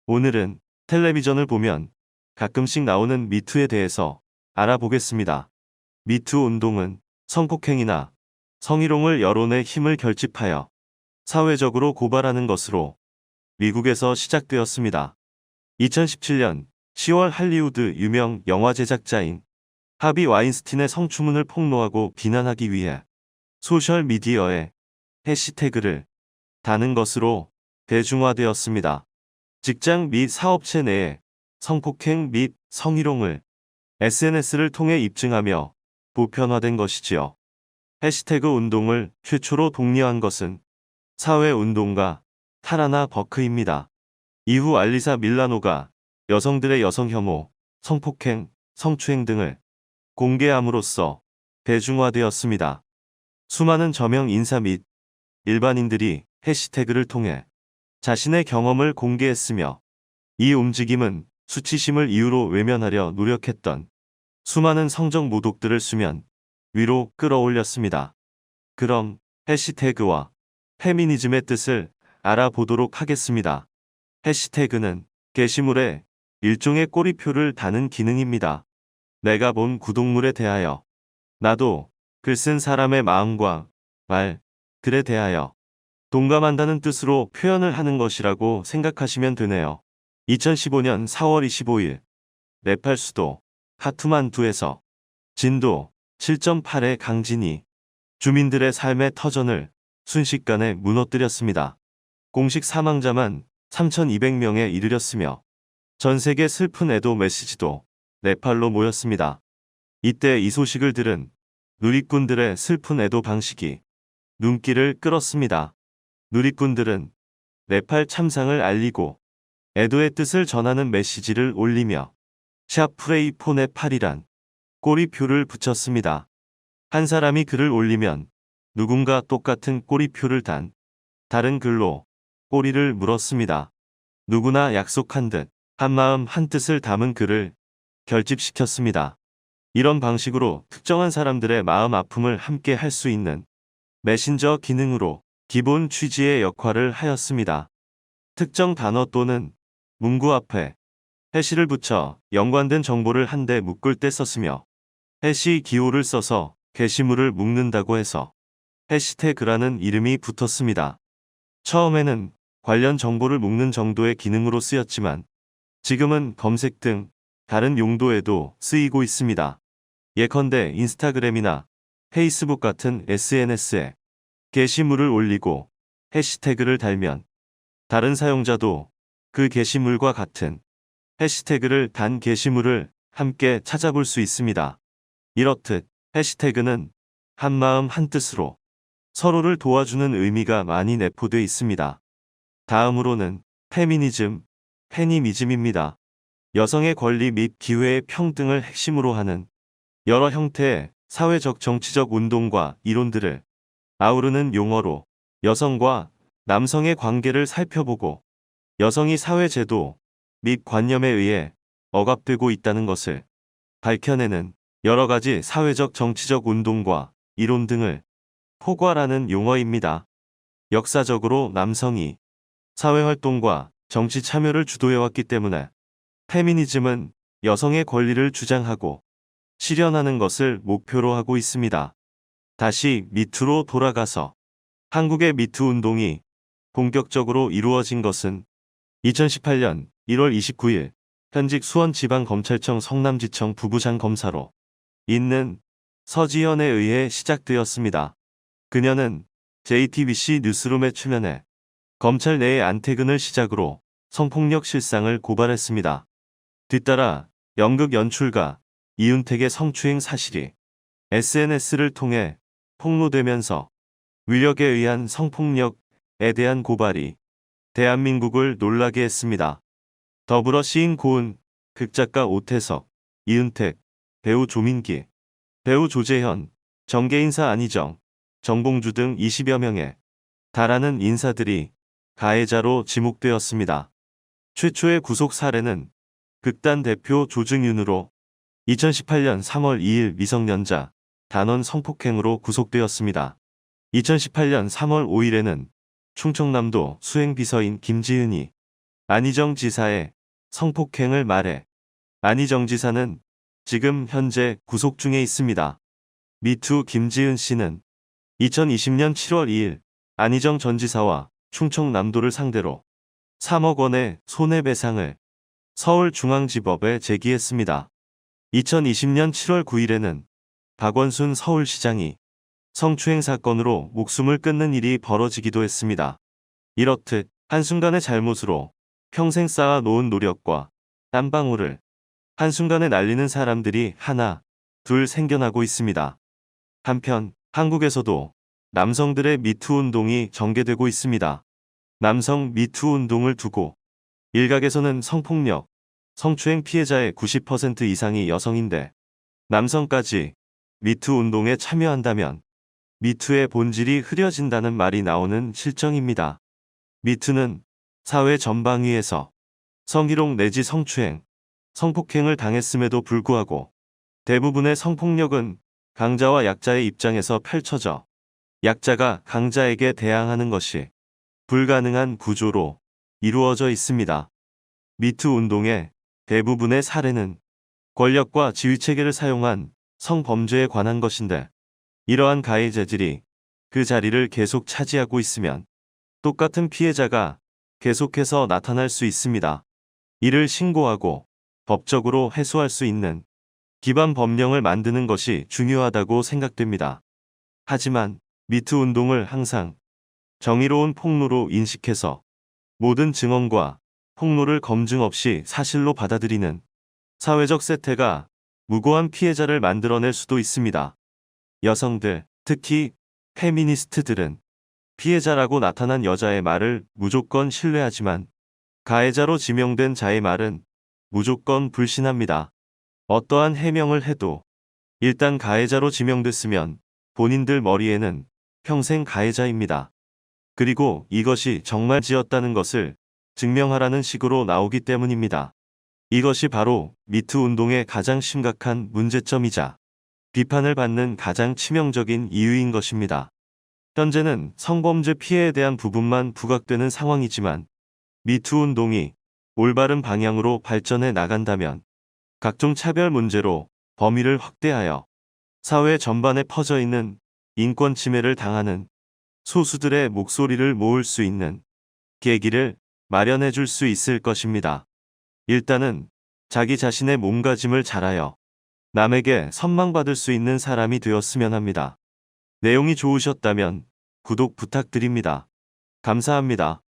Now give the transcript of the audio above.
오늘은 텔레비전을 보면 가끔씩 나오는 미투에 대해서 알아보겠습니다. 미투 운동은 성폭행이나 성희롱을 여론의 힘을 결집하여 사회적으로 고발하는 것으로 미국에서 시작되었습니다. 2017년 10월 할리우드 유명 영화 제작자인 하비 와인스틴의 성추문을 폭로하고 비난하기 위해 소셜미디어에 해시태그를 다는 것으로 대중화되었습니다. 직장 및 사업체 내에 성폭행 및 성희롱을 SNS를 통해 입증하며 보편화된 것이지요. 해시태그 운동을 최초로 독려한 것은 사회운동가 타라나 버크입니다. 이후 알리사 밀라노가 여성들의 여성 혐오, 성폭행, 성추행 등을 공개함으로써 대중화되었습니다. 수많은 저명 인사 및 일반인들이 해시태그를 통해 자신의 경험을 공개했으며 이 움직임은 수치심을 이유로 외면하려 노력했던 수많은 성적 모독들을 수면 위로 끌어올렸습니다. 그럼 해시태그와 페미니즘의 뜻을 알아보도록 하겠습니다. 해시태그는 게시물에 일종의 꼬리표를 다는 기능입니다. 내가 본 구독물에 대하여, 나도 글 쓴 사람의 마음과 말, 글에 대하여 동감한다는 뜻으로 표현을 하는 것이라고 생각하시면 되네요. 2015년 4월 25일 네팔 수도 카투만두에서 진도 7.8의 강진이 주민들의 삶의 터전을 순식간에 무너뜨렸습니다. 공식 사망자만 3,200명에 이르렀으며 전 세계 슬픈 애도 메시지도 네팔로 모였습니다. 이때 이 소식을 들은 누리꾼들의 슬픈 애도 방식이 눈길을 끌었습니다. 누리꾼들은 네팔 참상을 알리고 애도의 뜻을 전하는 메시지를 올리며 샵 프레이 포 네팔이란 꼬리표를 붙였습니다. 한 사람이 글을 올리면 누군가 똑같은 꼬리표를 단 다른 글로 꼬리를 물었습니다. 누구나 약속한 듯 한마음 한뜻을 담은 글을 결집시켰습니다. 이런 방식으로 특정한 사람들의 마음 아픔을 함께 할 수 있는 메신저 기능으로 기본 취지의 역할을 하였습니다. 특정 단어 또는 문구 앞에 해시를 붙여 연관된 정보를 한데 묶을 때 썼으며 해시 기호를 써서 게시물을 묶는다고 해서 해시태그라는 이름이 붙었습니다. 처음에는 관련 정보를 묶는 정도의 기능으로 쓰였지만 지금은 검색 등 다른 용도에도 쓰이고 있습니다. 예컨대 인스타그램이나 페이스북 같은 SNS에 게시물을 올리고 해시태그를 달면 다른 사용자도 그 게시물과 같은 해시태그를 단 게시물을 함께 찾아볼 수 있습니다. 이렇듯 해시태그는 한마음 한뜻으로 서로를 도와주는 의미가 많이 내포되어 있습니다. 다음으로는 페미니즘, 페니미즘입니다. 여성의 권리 및 기회의 평등을 핵심으로 하는 여러 형태의 사회적 정치적 운동과 이론들을 아우르는 용어로 여성과 남성의 관계를 살펴보고 여성이 사회제도 및 관념에 의해 억압되고 있다는 것을 밝혀내는 여러 가지 사회적 정치적 운동과 이론 등을 포괄하는 용어입니다. 역사적으로 남성이 사회활동과 정치 참여를 주도해왔기 때문에 페미니즘은 여성의 권리를 주장하고 실현하는 것을 목표로 하고 있습니다. 다시 미투로 돌아가서 한국의 미투 운동이 본격적으로 이루어진 것은 2018년 1월 29일 현직 수원지방검찰청 성남지청 부부장 검사로 있는 서지현에 의해 시작되었습니다. 그녀는 JTBC 뉴스룸에 출연해 검찰 내의 안태근을 시작으로 성폭력 실상을 고발했습니다. 뒤따라 연극 연출가 이윤택의 성추행 사실이 SNS를 통해 폭로되면서 위력에 의한 성폭력에 대한 고발이 대한민국을 놀라게 했습니다. 더불어 시인 고은 극작가 오태석, 이은택, 배우 조민기, 배우 조재현, 정계인사 안희정, 정봉주 등 20여 명에 달하는 인사들이 가해자로 지목되었습니다. 최초의 구속 사례는 극단 대표 조증윤으로 2018년 3월 2일 미성년자 단원 성폭행으로 구속되었습니다. 2018년 3월 5일에는 충청남도 수행비서인 김지은이 안희정 지사의 성폭행을 말해 안희정 지사는 지금 현재 구속 중에 있습니다. 미투 김지은 씨는 2020년 7월 2일 안희정 전 지사와 충청남도를 상대로 3억 원의 손해배상을 서울중앙지법에 제기했습니다. 2020년 7월 9일에는 박원순 서울시장이 성추행 사건으로 목숨을 끊는 일이 벌어지기도 했습니다. 이렇듯 한순간의 잘못으로 평생 쌓아 놓은 노력과 땀방울을 한순간에 날리는 사람들이 하나, 둘 생겨나고 있습니다. 한편 한국에서도 남성들의 미투 운동이 전개되고 있습니다. 남성 미투 운동을 두고 일각에서는 성폭력, 성추행 피해자의 90% 이상이 여성인데 남성까지 미투 운동에 참여한다면 미투의 본질이 흐려진다는 말이 나오는 실정입니다. 미투는 사회 전방위에서 성희롱 내지 성추행, 성폭행을 당했음에도 불구하고 대부분의 성폭력은 강자와 약자의 입장에서 펼쳐져 약자가 강자에게 대항하는 것이 불가능한 구조로 이루어져 있습니다. 미투 운동의 대부분의 사례는 권력과 지휘체계를 사용한 성범죄에 관한 것인데 이러한 가해 재질이 그 자리를 계속 차지하고 있으면 똑같은 피해자가 계속해서 나타날 수 있습니다. 이를 신고하고 법적으로 해소할 수 있는 기반 법령을 만드는 것이 중요하다고 생각됩니다. 하지만 미투 운동을 항상 정의로운 폭로로 인식해서 모든 증언과 폭로를 검증 없이 사실로 받아들이는 사회적 세태가 무고한 피해자를 만들어낼 수도 있습니다. 여성들, 특히 페미니스트들은 피해자라고 나타난 여자의 말을 무조건 신뢰하지만 가해자로 지명된 자의 말은 무조건 불신합니다. 어떠한 해명을 해도 일단 가해자로 지명됐으면 본인들 머리에는 평생 가해자입니다. 그리고 이것이 정말 지었다는 것을 증명하라는 식으로 나오기 때문입니다. 이것이 바로 미투 운동의 가장 심각한 문제점이자 비판을 받는 가장 치명적인 이유인 것입니다. 현재는 성범죄 피해에 대한 부분만 부각되는 상황이지만 미투 운동이 올바른 방향으로 발전해 나간다면 각종 차별 문제로 범위를 확대하여 사회 전반에 퍼져 있는 인권 침해를 당하는 소수들의 목소리를 모을 수 있는 계기를 마련해 줄 수 있을 것입니다. 일단은 자기 자신의 몸가짐을 잘하여 남에게 선망받을 수 있는 사람이 되었으면 합니다. 내용이 좋으셨다면 구독 부탁드립니다. 감사합니다.